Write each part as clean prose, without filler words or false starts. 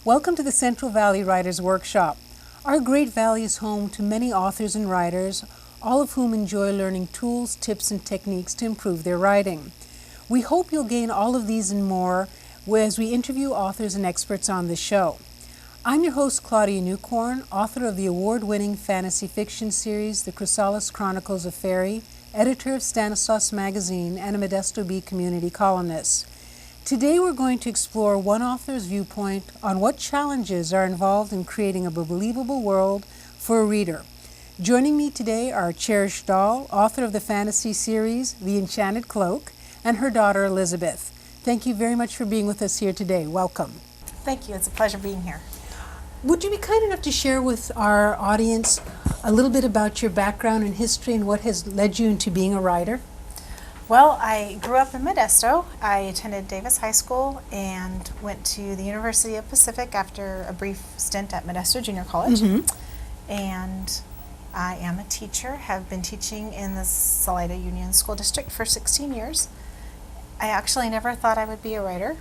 Welcome to the Central Valley Writers Workshop. Our Great Valley is home to many authors and writers, all of whom enjoy learning tools, tips, and techniques to improve their writing. We hope you'll gain all of these and more as we interview authors and experts on this show. I'm your host, Claudia Newcorn, author of the award-winning fantasy fiction series, The Chrysalis Chronicles of Fairy, editor of Stanislaus Magazine, and a Modesto Bee community columnist. Today we're going to explore one author's viewpoint on what challenges are involved in creating a believable world for a reader. Joining me today are Cherish A, author of the fantasy series, The Enchanted Cloak, and her daughter, Elizabeth. Thank you very much for being with us here today. Welcome. Thank you. It's a pleasure being here. Would you be kind enough to share with our audience a little bit about your background and history and what has led you into being a writer? Well, I grew up in Modesto. I attended Davis High School and went to the University of Pacific after a brief stint at Modesto Junior College. And I am a teacher, have been teaching in the Salida Union School District for 16 years. I actually never thought I would be a writer.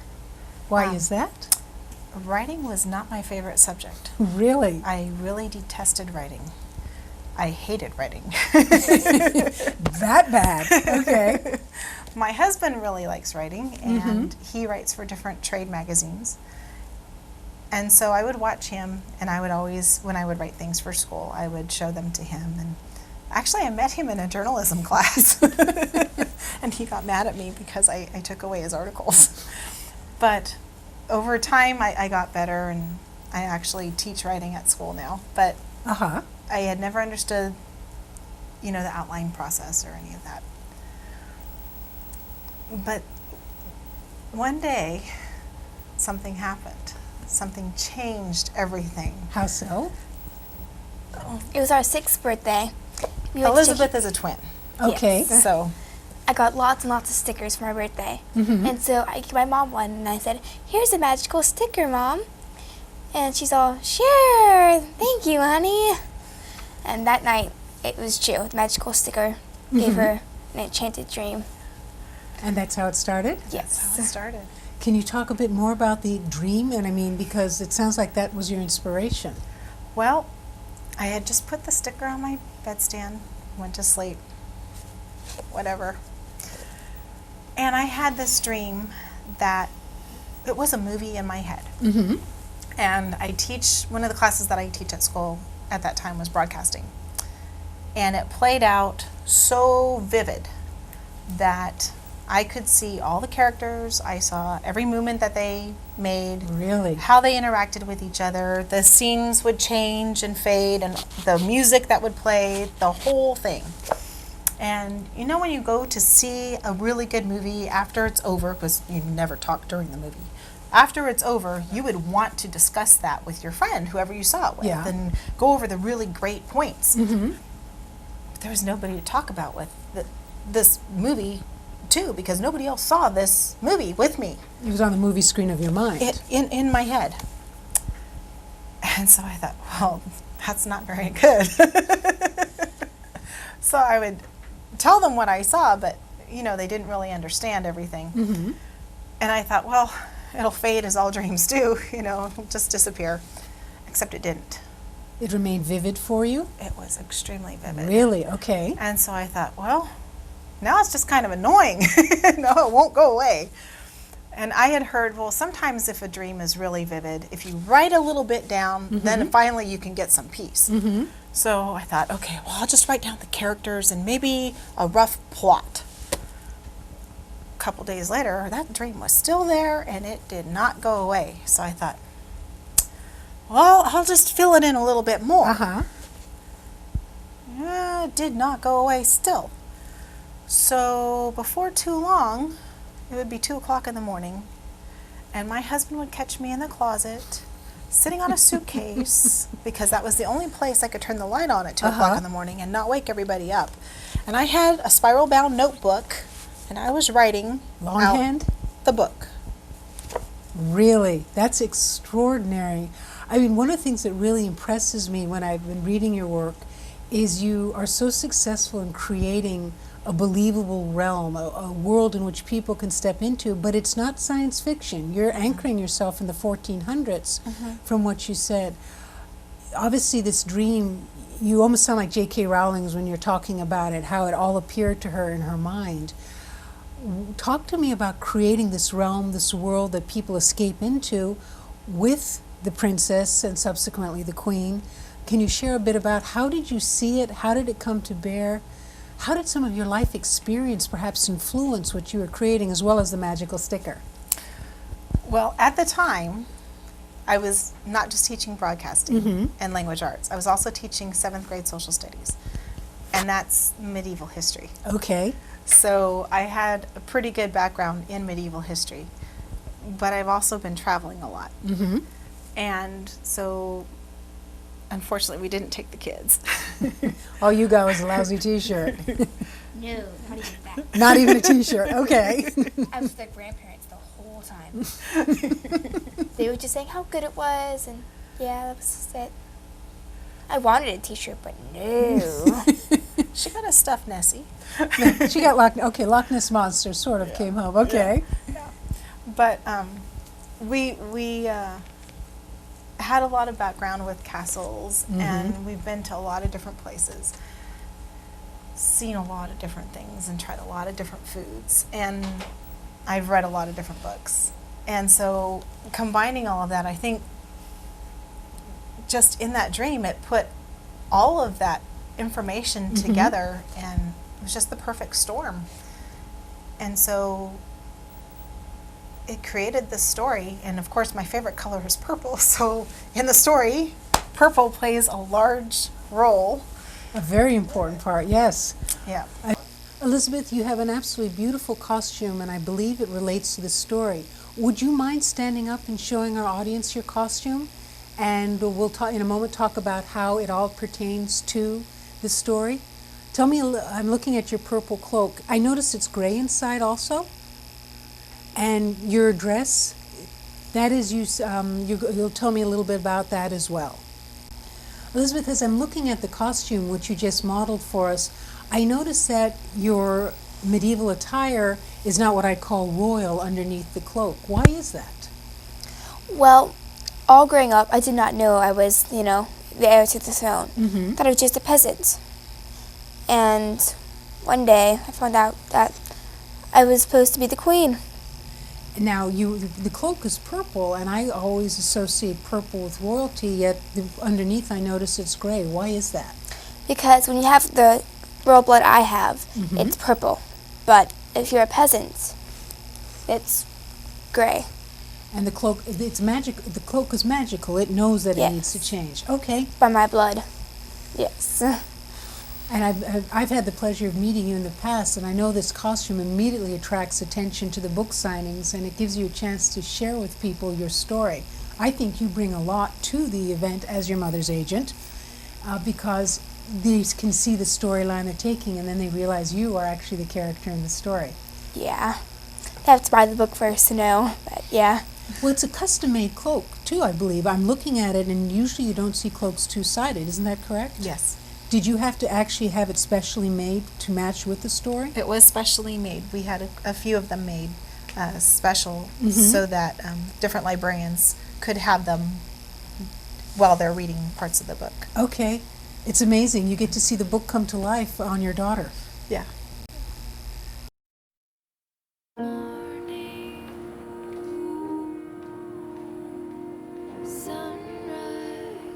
Why is that? Writing was not my favorite subject. Really? I really detested writing. I hated writing. That bad? Okay. My husband really likes writing, and he writes for different trade magazines. And so I would watch him, and I would always, when I would write things for school, I would show them to him. And actually, I met him in a journalism class, and he got mad at me because I took away his articles. But over time, I got better, and I actually teach writing at school now. But I had never understood, the outline process or any of that. But one day, something happened. Something changed everything. How so? It was our 6th birthday. Elizabeth is a twin. Okay. Yes. So I got lots and lots of stickers for my birthday. And so I gave my mom one, and I said, "Here's a magical sticker, Mom." And she's all, "Sure, thank you, honey." And that night, it was true. The magical sticker gave her an enchanted dream. And that's how it started? Yes. that's how it started. Can you talk a bit more about the dream? And because it sounds like that was your inspiration. Well, I had just put the sticker on my bedstand, went to sleep, whatever. And I had this dream that it was a movie in my head. And one of the classes that I teach at school at that time was broadcasting. And it played out so vivid that I could see all the characters. I saw every movement that they made. Really? How they interacted with each other. The scenes would change and fade, and the music that would play, the whole thing. And when you go to see a really good movie after it's over, because you never talk during the movie, after it's over, you would want to discuss that with your friend, whoever you saw it with, and go over the really great points. But there was nobody to talk about with this movie, too, because nobody else saw this movie with me. It was on the movie screen of your mind. In my head. And so I thought, well, that's not very good. So I would tell them what I saw, but, they didn't really understand everything. And I thought, well, it'll fade as all dreams do, it'll just disappear. Except it didn't. It remained vivid for you? It was extremely vivid. Really? Okay. And so I thought, well, now it's just kind of annoying. No, it won't go away. And I had heard, well, sometimes if a dream is really vivid, if you write a little bit down, then finally you can get some peace. So I thought, okay, well, I'll just write down the characters and maybe a rough plot. A couple days later, that dream was still there and it did not go away. So I thought, well, I'll just fill it in a little bit more. Yeah, it did not go away still. So before too long, it would be 2 o'clock in the morning, and my husband would catch me in the closet, sitting on a suitcase, because that was the only place I could turn the light on at 2 o'clock in the morning and not wake everybody up. And I had a spiral-bound notebook, and I was writing Longhand? The book. Really? That's extraordinary. One of the things that really impresses me when I've been reading your work is you are so successful in creating a believable realm, a world in which people can step into, but it's not science fiction. You're anchoring yourself in the 1400s from what you said. Obviously, this dream, you almost sound like J.K. Rowling's when you're talking about it, how it all appeared to her in her mind. Talk to me about creating this realm, this world that people escape into with the princess and subsequently the queen. Can you share a bit about how did you see it? How did it come to bear? How did some of your life experience perhaps influence what you were creating as well as the magical sticker? Well, at the time, I was not just teaching broadcasting and language arts. I was also teaching 7th grade social studies, and that's medieval history. Okay. So I had a pretty good background in medieval history, but I've also been traveling a lot. And so, unfortunately, we didn't take the kids. All you got was a lousy T-shirt. No, not even that. Not even a T-shirt. Okay. I was with their grandparents the whole time. They were just saying how good it was, and yeah, that was it. I wanted a T-shirt, but no. She got a stuffed Nessie. She got Loch Ness Monster sort of came home. Okay. Yeah. But we had a lot of background with castles, and we've been to a lot of different places, seen a lot of different things, and tried a lot of different foods, and I've read a lot of different books. And so combining all of that, I think just in that dream, it put all of that information together, and it was just the perfect storm. And so it created this story, and of course my favorite color is purple, so in the story, purple plays a large role. A very important part, yes. Yeah. Elizabeth, you have an absolutely beautiful costume, and I believe it relates to the story. Would you mind standing up and showing our audience your costume? And we'll in a moment talk about how it all pertains to the story. Tell me, I'm looking at your purple cloak. I noticed it's gray inside also. And your dress, that is you'll tell me a little bit about that as well. Elizabeth, as I'm looking at the costume which you just modeled for us, I noticed that your medieval attire is not what I call royal underneath the cloak. Why is that? Well, all growing up, I did not know I was, the heir to the throne. Thought I was just a peasant. And one day, I found out that I was supposed to be the queen. Now, the cloak is purple, and I always associate purple with royalty, yet underneath I notice it's gray. Why is that? Because when you have the royal blood I have, it's purple. But if you're a peasant, it's gray. And the cloak, it's magic. The cloak is magical. It knows that it needs to change. Okay. By my blood. Yes. And I've had the pleasure of meeting you in the past, and I know this costume immediately attracts attention to the book signings, and it gives you a chance to share with people your story. I think you bring a lot to the event as your mother's agent, because they can see the storyline they're taking, and then they realize you are actually the character in the story. Yeah. I have to buy the book first to know, but yeah. Well, it's a custom-made cloak, too, I believe. I'm looking at it, and usually you don't see cloaks two-sided. Isn't that correct? Yes. Did you have to actually have it specially made to match with the story? It was specially made. We had a few of them made special so that different librarians could have them while they're reading parts of the book. Okay. It's amazing. You get to see the book come to life on your daughter. Yeah.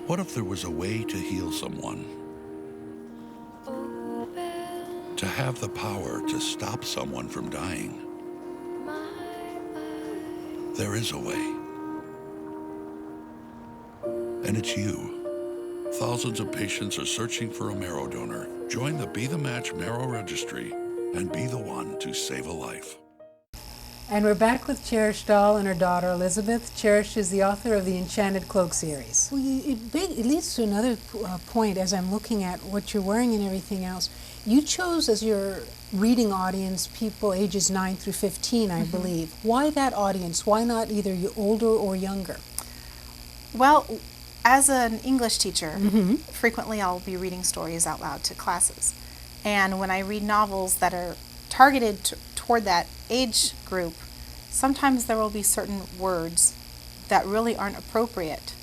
What if there was a way to heal someone? To have the power to stop someone from dying? There is a way. And it's you. Thousands of patients are searching for a marrow donor. Join the Be the Match Marrow Registry and be the one to save a life. And we're back with Cherish Dahl and her daughter Elizabeth. Cherish is the author of the Enchanted Cloak series. Well, it leads to another point as I'm looking at what you're wearing and everything else. You chose as your reading audience people ages 9 through 15, I believe. Why that audience? Why not either older or younger? Well, as an English teacher, frequently I'll be reading stories out loud to classes. And when I read novels that are targeted toward that age group, sometimes there will be certain words that really aren't appropriate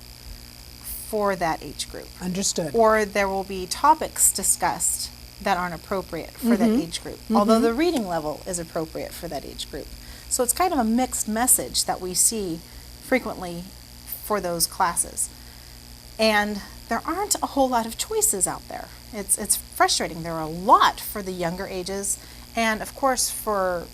for that age group. Understood. Or there will be topics discussed that aren't appropriate for that age group, although the reading level is appropriate for that age group. So it's kind of a mixed message that we see frequently for those classes. And there aren't a whole lot of choices out there. It's frustrating. There are a lot for the younger ages and, of course, for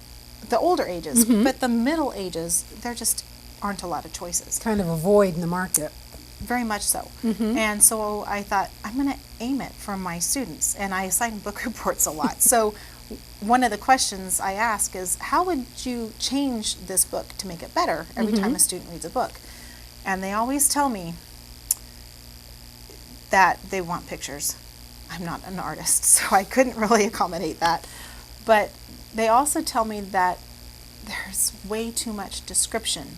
the older ages. But the middle ages, there just aren't a lot of choices. Kind of a void in the market. Very much so. And so I thought, I'm going to aim it for my students. And I assign book reports a lot. So one of the questions I ask is, how would you change this book to make it better every time a student reads a book? And they always tell me that they want pictures. I'm not an artist, so I couldn't really accommodate that. But they also tell me that there's way too much description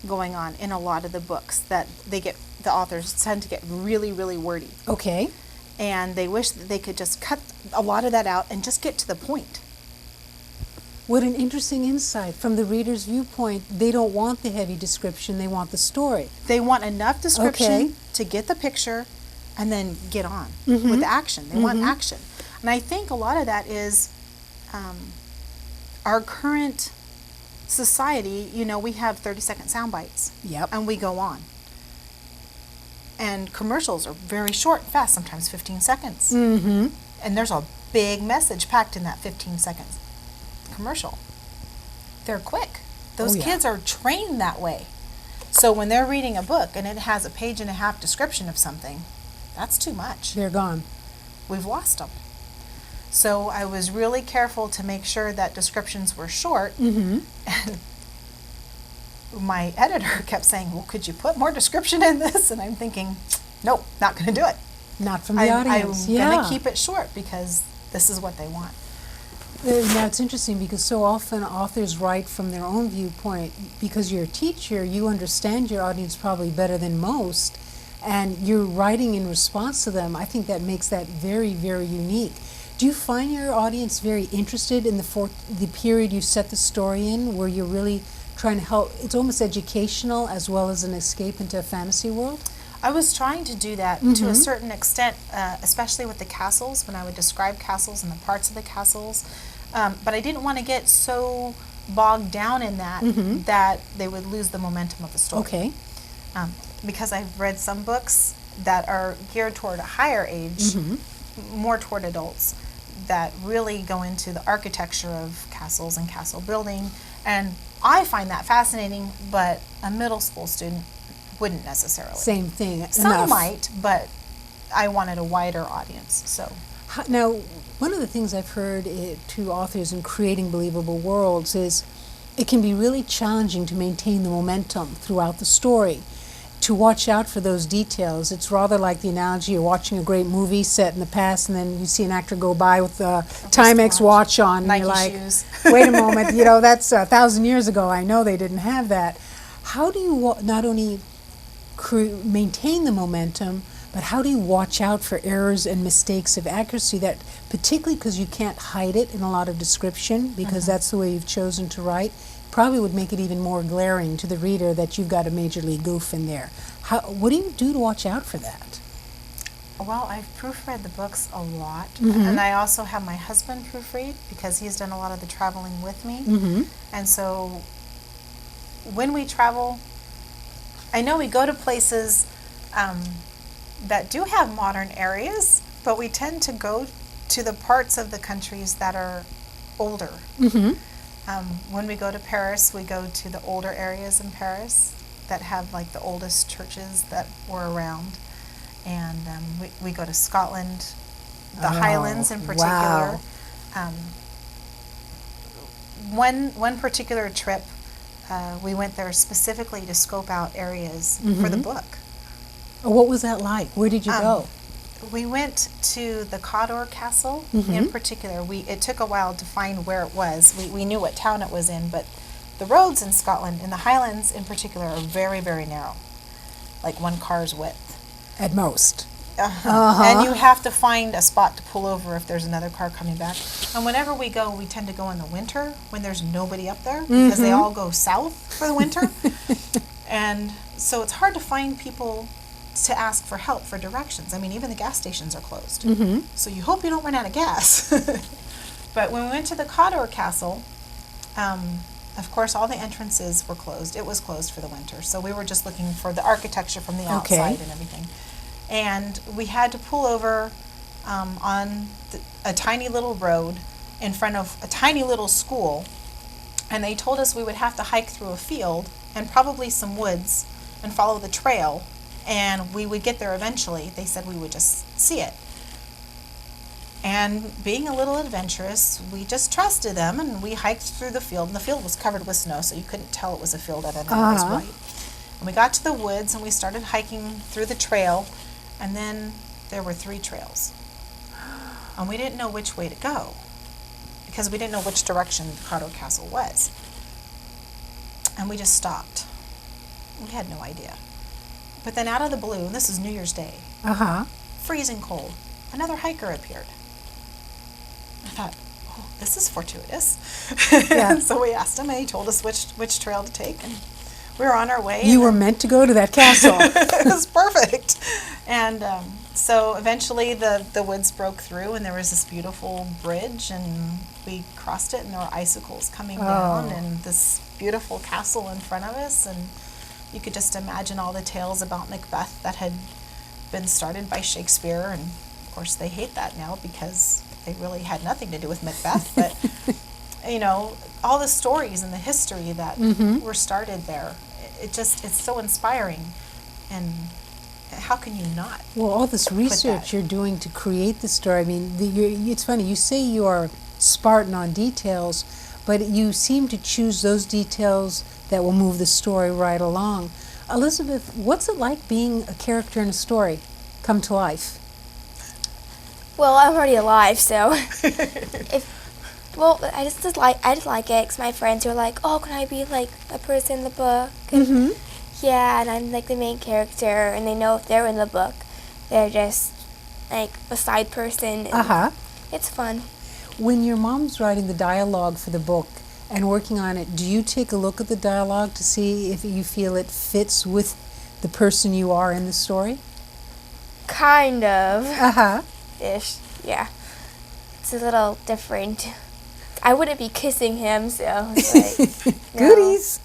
going on in a lot of the books, that the authors tend to get really, really wordy. Okay. And they wish that they could just cut a lot of that out and just get to the point. What an interesting insight. From the reader's viewpoint, they don't want the heavy description, they want the story. They want enough description Okay. to get the picture and then get on with the action. They want action. And I think a lot of that is our current society. You know, we have 30-second sound bites. Yep. And we go on. And commercials are very short and fast, sometimes 15 seconds. And there's a big message packed in that 15 seconds commercial. They're quick. Those yeah. kids are trained that way. So when they're reading a book and it has a page and a half description of something, that's too much. They're gone. We've lost them. So I was really careful to make sure that descriptions were short. And my editor kept saying, well, could you put more description in this? And I'm thinking, nope, not going to do it. Not from the audience. I'm going to keep it short because this is what they want. Now it's interesting because so often authors write from their own viewpoint. Because you're a teacher, you understand your audience probably better than most, and you're writing in response to them. I think that makes that very, very unique. Do you find your audience very interested in the period you set the story in, where you're really trying to help? It's almost educational as well as an escape into a fantasy world? I was trying to do that to a certain extent, especially with the castles, when I would describe castles and the parts of the castles. But I didn't want to get so bogged down in that that they would lose the momentum of the story. Okay. Because I've read some books that are geared toward a higher age, more toward adults, that really go into the architecture of castles and castle building. And I find that fascinating, but a middle school student wouldn't necessarily. Same thing. Some enough. might, but I wanted a wider audience. So Now, one of the things I've heard to authors in creating believable worlds is it can be really challenging to maintain the momentum throughout the story, to watch out for those details. It's rather like the analogy of watching a great movie set in the past and then you see an actor go by with the Timex watch on Nike and you're like, shoes. wait a moment, you know, that's 1,000 years ago. I know they didn't have that. How do you not only maintain the momentum, but how do you watch out for errors and mistakes of accuracy, that particularly because you can't hide it in a lot of description, because that's the way you've chosen to write, probably would make it even more glaring to the reader that you've got a major league goof in there. What do you do to watch out for that? Well, I've proofread the books a lot, and I also have my husband proofread because he's done a lot of the traveling with me. And so when we travel, I know we go to places that do have modern areas, but we tend to go to the parts of the countries that are older. When we go to Paris, we go to the older areas in Paris that have like the oldest churches that were around. And we go to Scotland, the Highlands in particular. Wow. One particular trip, we went there specifically to scope out areas for the book. What was that like? Where did you go? We went to the Cawdor Castle in particular. It took a while to find where it was. We knew what town it was in, but the roads in Scotland, in the Highlands in particular, are very, very narrow, like one car's width. At most. And you have to find a spot to pull over if there's another car coming back. And whenever we go, we tend to go in the winter when there's nobody up there because they all go south for the winter. And so it's hard to find people to ask for help for directions. I mean, even the gas stations are closed. So you hope you don't run out of gas. But when we went to the Cador Castle, of course, all the entrances were closed. It was closed for the winter. So we were just looking for the architecture from the outside and everything. And we had to pull over on a tiny little road in front of a tiny little school. And they told us we would have to hike through a field and probably some woods and follow the trail. And we would get there eventually. They said we would just see it. And being a little adventurous, we just trusted them, and we hiked through the field. And the field was covered with snow, so you couldn't tell it was a field other than it was white. And we got to the woods, and we started hiking through the trail, and then there were 3 trails. And we didn't know which way to go, because we didn't know which direction Cador Castle was. And we just stopped. We had no idea. But then out of the blue, and this is New Year's Day, freezing cold, another hiker appeared. I thought, oh, this is fortuitous. So we asked him, and he told us which trail to take, and we were on our way. You were meant to go to that castle. It was perfect. And so eventually the woods broke through, and there was this beautiful bridge, and we crossed it, and there were icicles coming down, and this beautiful castle in front of us, and you could just imagine all the tales about Macbeth that had been started by Shakespeare, and of course they hate that now because they really had nothing to do with Macbeth, but you know, all the stories and the history that were started there, it's so inspiring. And how can you not? Well, all this research you're doing to create the story, I mean, it's funny, you say you are Spartan on details, but you seem to choose those details that will move the story right along. Elizabeth, what's it like being a character in a story come to life? Well, I'm already alive, so I just like it because my friends are like, oh, can I be like a person in the book? And yeah, and I'm like the main character, and they know if they're in the book, they're just like a side person. And it's fun. When your mom's writing the dialogue for the book and working on it, do you take a look at the dialogue to see if you feel it fits with the person you are in the story? Kind of. Ish, yeah. It's a little different. I wouldn't be kissing him, so it's like, goodies.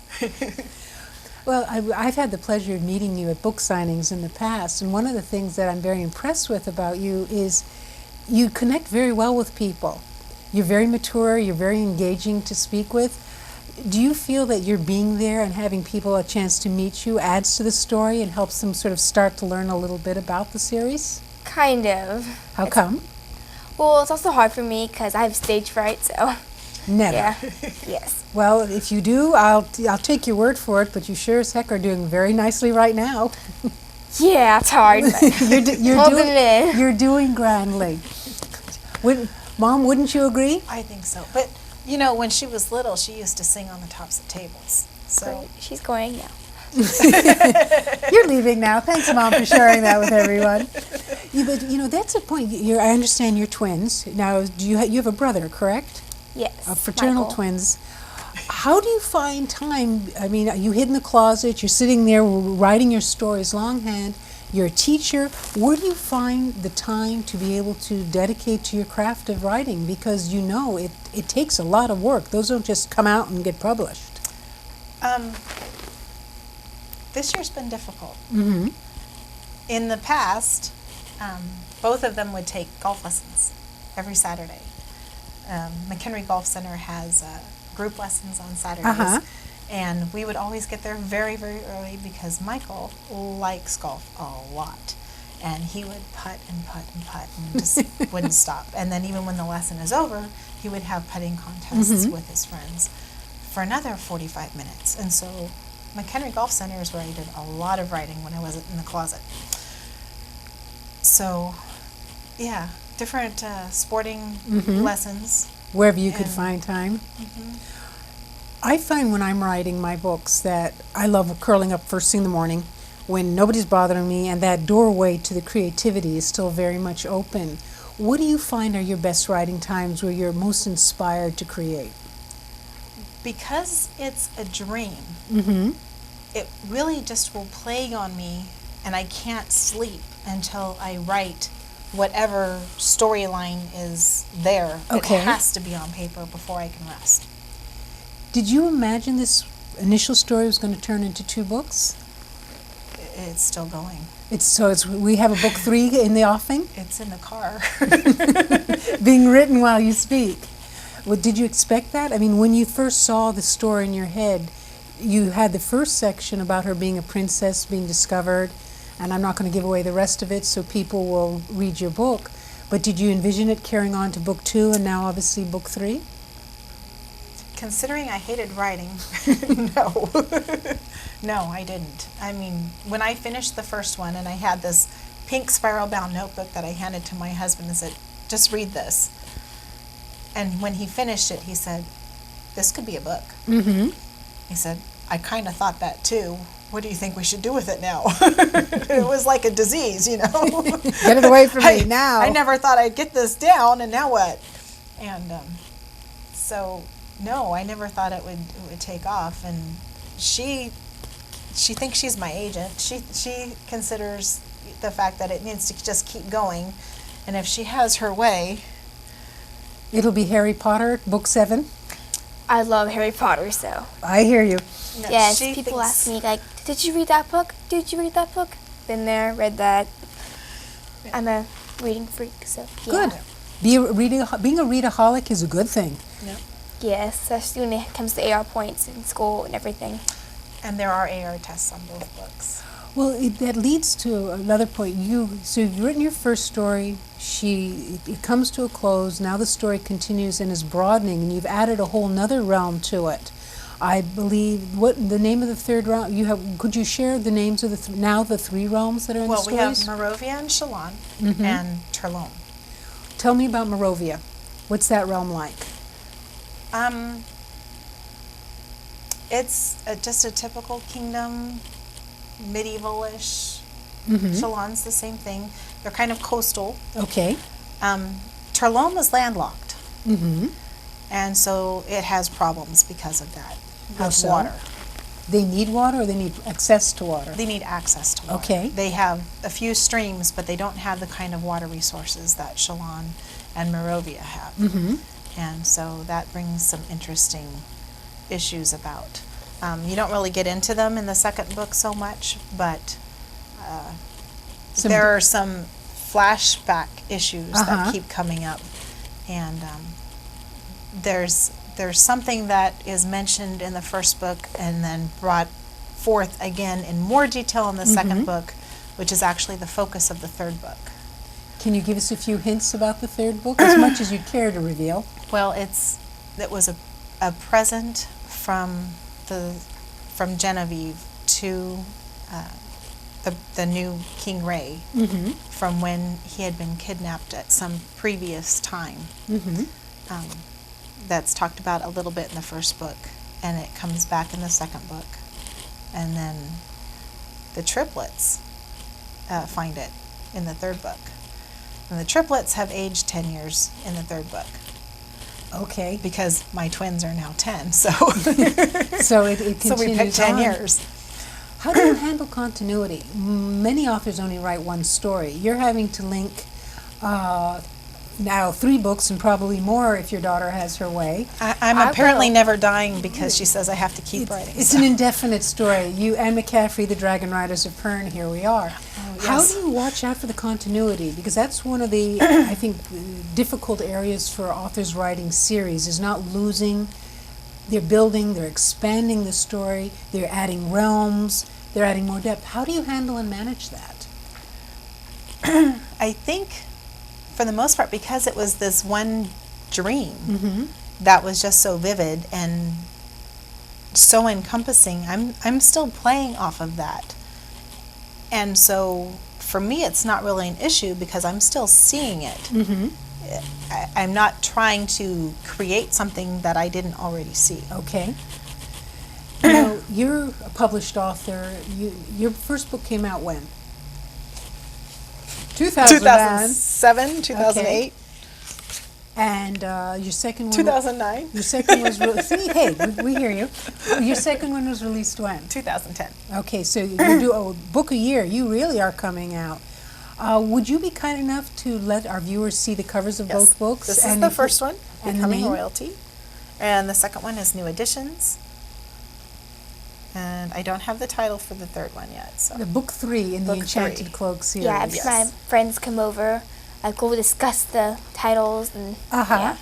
Well, I've had the pleasure of meeting you at book signings in the past, and one of the things that I'm very impressed with about you is you connect very well with people. You're very mature, you're very engaging to speak with. Do you feel that your being there and having people a chance to meet you adds to the story and helps them sort of start to learn a little bit about the series? Kind of. How come? Well, it's also hard for me because I have stage fright, so. Never. Yeah. Yes. Well, if you do, I'll take your word for it, but you sure as heck are doing very nicely right now. Yeah, it's hard, but you're doing grandly. Mom, wouldn't you agree? I think so. But, you know, when she was little, she used to sing on the tops of tables. So she's going now. You're leaving now. Thanks, Mom, for sharing that with everyone. But, you know, that's a point. I understand you're twins. Now, you have a brother, correct? Yes. Fraternal Michael. twins. How do you find time? I mean, you hid in the closet, you're sitting there writing your stories longhand, you're a teacher. Where do you find the time to be able to dedicate to your craft of writing? Because you know it takes a lot of work. Those don't just come out and get published. This year's been difficult. Mm-hmm. In the past, both of them would take golf lessons every Saturday. McHenry Golf Center has group lessons on Saturdays, and we would always get there very, very early because Michael likes golf a lot, and he would putt and putt and putt and just wouldn't stop. And then even when the lesson is over, he would have putting contests with his friends for another 45 minutes. And so McHenry Golf Center is where I did a lot of writing when I was in the closet. So, yeah, different sporting lessons. Wherever you could find time. I find when I'm writing my books that I love curling up first thing in the morning when nobody's bothering me and that doorway to the creativity is still very much open. What do you find are your best writing times where you're most inspired to create? Because it's a dream, Mm-hmm. it really just will plague on me, and I can't sleep until I write whatever storyline is there. Okay. It has to be on paper before I can rest. Did you imagine this initial story was going to turn into 2 books? It's still going. We have a book 3 in the offing, It's in the car. being written while you speak. Well, did you expect that? I mean, when you first saw the story in your head, you had the first section about her being a princess, being discovered, and I'm not going to give away the rest of it so people will read your book. But did you envision it carrying on to book 2 and now obviously book 3? Considering I hated writing, no. No, I didn't. I mean, when I finished the first one and I had this pink spiral-bound notebook that I handed to my husband and said, just read this. And when he finished it, he said, this could be a book. Mm-hmm. He said, I kind of thought that too. What do you think we should do with it now? It was like a disease, you know. Get it away from me now. I never thought I'd get this down, and now what? And so, no, I never thought it would take off. And she thinks she's my agent. She considers the fact that it needs to just keep going, and if she has her way, It'll be Harry Potter, book 7. I love Harry Potter, so. I hear you. no, Yes, she people thinks- ask me, like, did you read that book? Did you read that book? Been there, read that. I'm a reading freak, so. Yeah. Good. Being a readaholic is a good thing. Yep. Yes, especially when it comes to AR points in school and everything. And there are AR tests on both books. Well, that leads to another point. So you've written your first story. It comes to a close. Now the story continues and is broadening, and you've added a whole nother realm to it. I believe what the name of the third realm. Could you share the names of the 3 realms that are in Well, the we have stories? Morovia and Shalon Mhm. and Terlone. Tell me about Morovia. What's that realm like? It's just a typical kingdom, medievalish. Mm-hmm. Shalon's the same thing. They're kind of coastal. Okay. Terlone is landlocked, Mm-hmm. and so it has problems because of that. How With so? water. They need water, or they need access to water? They need access to water. Okay. They have a few streams, but they don't have the kind of water resources that Shalon and Morovia have. Mm-hmm. And so that brings some interesting issues about. You don't really get into them in the second book so much, but there are some flashback issues Uh-huh. that keep coming up. And there's something that is mentioned in the first book and then brought forth again in more detail in the second Mhm. book, which is actually the focus of the third book. Can you give us a few hints about the third book, as much as you care to reveal? Well, it was a present from Genevieve to the new King Ray Mm-hmm. from when he had been kidnapped at some previous time. Mm-hmm. That's talked about a little bit in the first book, and it comes back in the second book. And then the triplets find it in the third book. And the triplets have aged 10 years in the third book Okay. because my twins are now 10, so So it continues so we picked 10 on. years. How do you handle continuity? Many authors only write one story. You're having to link now 3 books and probably more if your daughter has her way. I'm I apparently will. never dying because she says I have to keep writing. It's so. an indefinite story. You, Anne McCaffrey, the Dragon Riders of Pern, here we are. How yes. do you watch out for the continuity? Because that's one of the, I think, difficult areas for authors writing series, is not losing. They're building, they're expanding the story, they're adding realms, they're adding more depth. How do you handle and manage that? I think, for the most part, because it was this one dream Mm-hmm. that was just so vivid and so encompassing, I'm still playing off of that. And so for me, it's not really an issue because I'm still seeing it. Mm-hmm. I'm not trying to create something that I didn't already see. Okay. Now, you're a published author. Your first book came out when? 2007, 2008, And your second one? 2009, Your second was see, hey, we hear you. Your second one was released when? 2010. Okay, so you do a book a year. You really are coming out. Would you be kind enough to let our viewers see the covers of both books? This is the first one, and the Becoming name? Royalty. And the second one is New Editions. And I don't have the title for the third one yet. So The book 3 in the Book Enchanted 3. Cloak series. Yeah, if my friends come over, I go discuss the titles and yeah.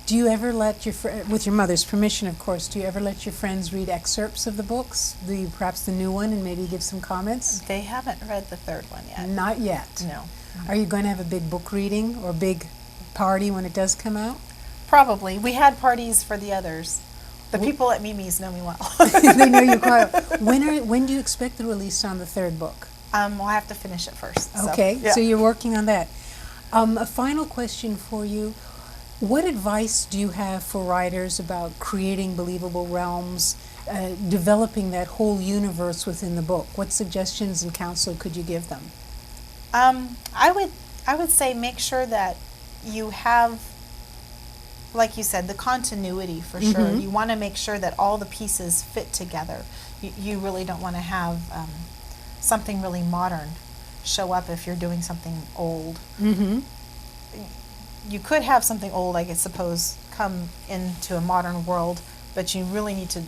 Do you ever let your with your mother's permission, of course, do you ever let your friends read excerpts of the books? Do you perhaps the new one and maybe give some comments? they haven't read the third one yet. Not yet. No. Are you going to have a big book reading or big party when it does come out? Probably. We had parties for the others. The people at Mimi's know me well. They know you quite well. When do you expect the release on the third book? We'll have to finish it first. Okay, yeah. so you're working on that. A final question for you. What advice do you have for writers about creating believable realms, developing that whole universe within the book? What suggestions and counsel could you give them? I would say make sure that you have, like you said, the continuity for sure. You want to make sure that all the pieces fit together. You really don't want to have something really modern show up if you're doing something old. You could have something old, I suppose, come into a modern world, but you really need to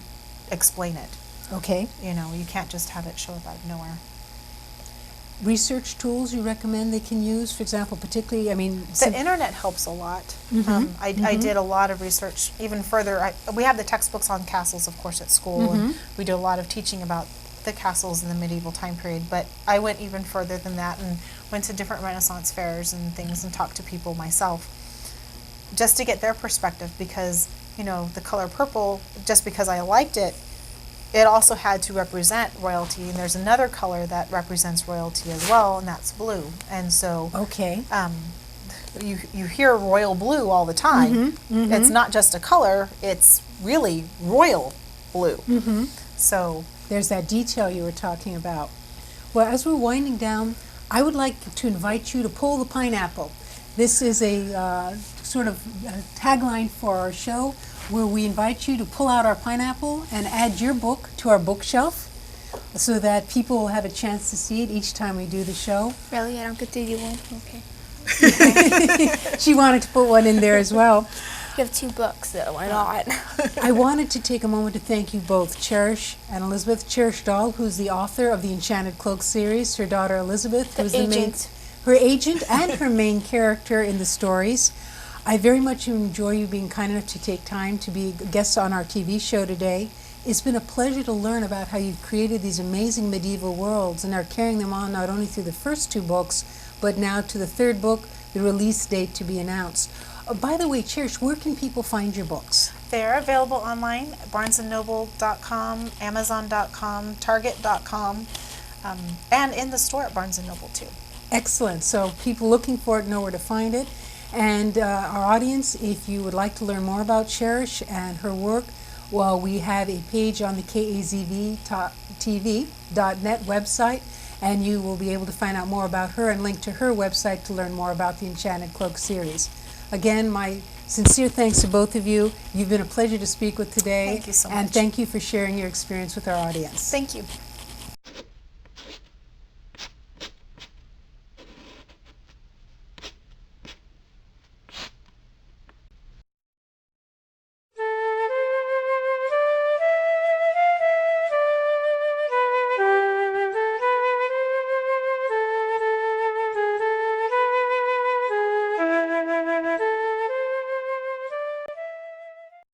explain it. Okay. You know, you can't just have it show up out of nowhere. Research tools you recommend they can use, for example, particularly, I mean... The internet helps a lot. I did a lot of research even further. We have the textbooks on castles, of course, at school, and we do a lot of teaching about the castles in the medieval time period, but I went even further than that and went to different Renaissance fairs and things and talked to people myself just to get their perspective, because, you know, the color purple, just because I liked it, it also had to represent royalty, and there's another color that represents royalty as well, and that's blue. And so Okay. you hear royal blue all the time. It's not just a color, it's really royal blue. So There's that detail you were talking about. Well, as we're winding down, I would like to invite you to pull the pineapple. This is a sort of tagline for our show, where we invite you to pull out our pineapple and add your book to our bookshelf so that people will have a chance to see it each time we do the show. Really? I don't get to do one? Okay. She wanted to put one in there as well. You have 2 books, so why not? I wanted to take a moment to thank you both, Cherish and Elizabeth. Cherish Dahl, who's the author of the Enchanted Cloak series, her daughter Elizabeth, who's her agent and her main character in the stories. I very much enjoy you being kind enough to take time to be guests on our TV show today. It's been a pleasure to learn about how you've created these amazing medieval worlds and are carrying them on not only through the first 2 books, but now to the third book, the release date to be announced. By the way, Cherish, where can people find your books? they're available online at barnesandnoble.com, amazon.com, target.com, and in the store at Barnes & Noble too. Excellent. So people looking for it know where to find it. And our audience, if you would like to learn more about Cherish and her work, well, we have a page on the KAZV TV.net website, and you will be able to find out more about her and link to her website to learn more about the Enchanted Cloak series. Again, my sincere thanks to both of you. You've been a pleasure to speak with today. Thank you so much. And thank you for sharing your experience with our audience. Thank you.